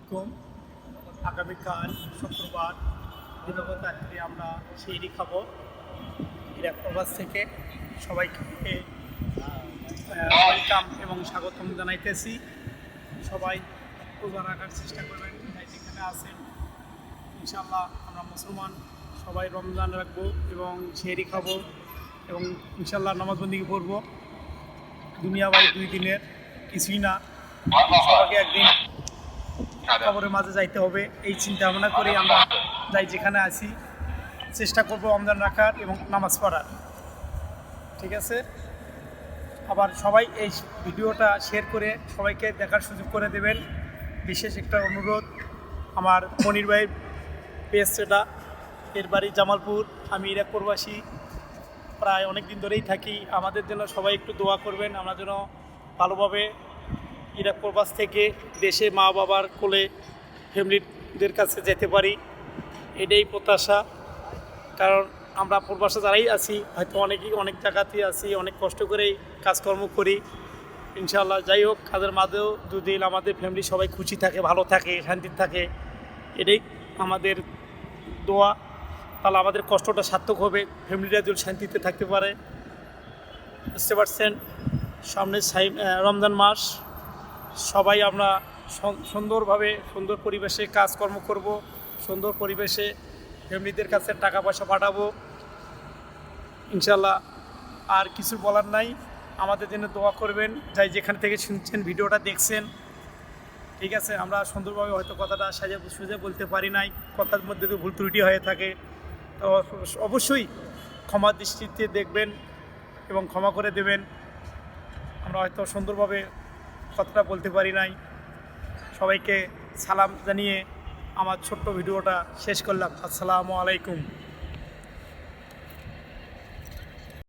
আলাইকুম। আগামীকাল শুক্রবার দিবাগত রাত্রে আমরা সেহরি খাবো ইরাক প্রবাস থেকে। সবাইকে ওয়েলকাম এবং স্বাগতম জানাইতেছি। সবাই রোজা রাখার চেষ্টা করবেন, তাই যেখানে আছেন। ইনশাআল্লাহ আমরা মুসলমান সবাই রমজান রাখবো এবং সেহরি খাবো এবং ইনশাআল্লাহ নামাজবন্দি পড়বো। দুনিয়া বাড়ি 2 দিনের কিছুই না, সবাইকে একদিন কবরের মাঝে যাইতে হবে। এই চিন্তা ভাবনা করে আমরা যাই যেখানে আছি, চেষ্টা করব রমজান রাখার এবং নামাজ পড়ার। ঠিক আছে, আবার সবাই এই ভিডিওটা শেয়ার করে সবাইকে দেখার সুযোগ করে দেবেন। বিশেষ একটা অনুরোধ, আমার মনির ভাই পেজ সেটা, এর বাড়ি জামালপুর, আমি ইরাক প্রবাসী, প্রায় অনেক দিন ধরেই থাকি। আমাদের জন্য সবাই একটু দোয়া করবেন, আমরা যেন ভালোভাবে ইরাক প্রবাস থেকে দেশে মা বাবার কোলে ফ্যামিলিদের কাছে যেতে পারি, এটাই প্রত্যাশা। কারণ আমরা প্রবাসে যারাই আছি, হয়তো অনেকেই অনেক জায়গাতেই আছি, অনেক কষ্ট করেই কাজকর্ম করি। ইনশাআল্লাহ যাই হোক, কাজের মাঝেও যদি আমাদের ফ্যামিলি সবাই খুশি থাকে, ভালো থাকে, শান্তিতে থাকে, এটাই আমাদের দোয়া। তাহলে আমাদের কষ্টটা সার্থক হবে, ফ্যামিলিরা যদি শান্তিতে থাকতে পারে। বুঝতে পারছেন, সামনে রমজান মাস, সবাই আমরা সুন্দরভাবে সুন্দর পরিবেশে কাজকর্ম করব, সুন্দর পরিবেশে ফ্যামিলিদের কাছে টাকা পয়সা পাঠাবো ইনশাল্লাহ। আর কিছু বলার নাই, আমাদের জন্য দোয়া করবেন, যাই যেখান থেকে শুনছেন ভিডিওটা দেখছেন। ঠিক আছে, আমরা সুন্দরভাবে হয়তো কথাটা সুজে বলতে পারি নাই, কথার মধ্যে যদি ভুল ত্রুটি হয়ে থাকে তো অবশ্যই ক্ষমা দৃষ্টিতে দেখবেন এবং ক্ষমা করে দেবেন। আমরা হয়তো সুন্দরভাবে কথাটা বলতে পারি নাই। সবাইকে সালাম জানিয়ে আমার ছোট্ট ভিডিওটা শেষ করলাম। আসসালামু আলাইকুম।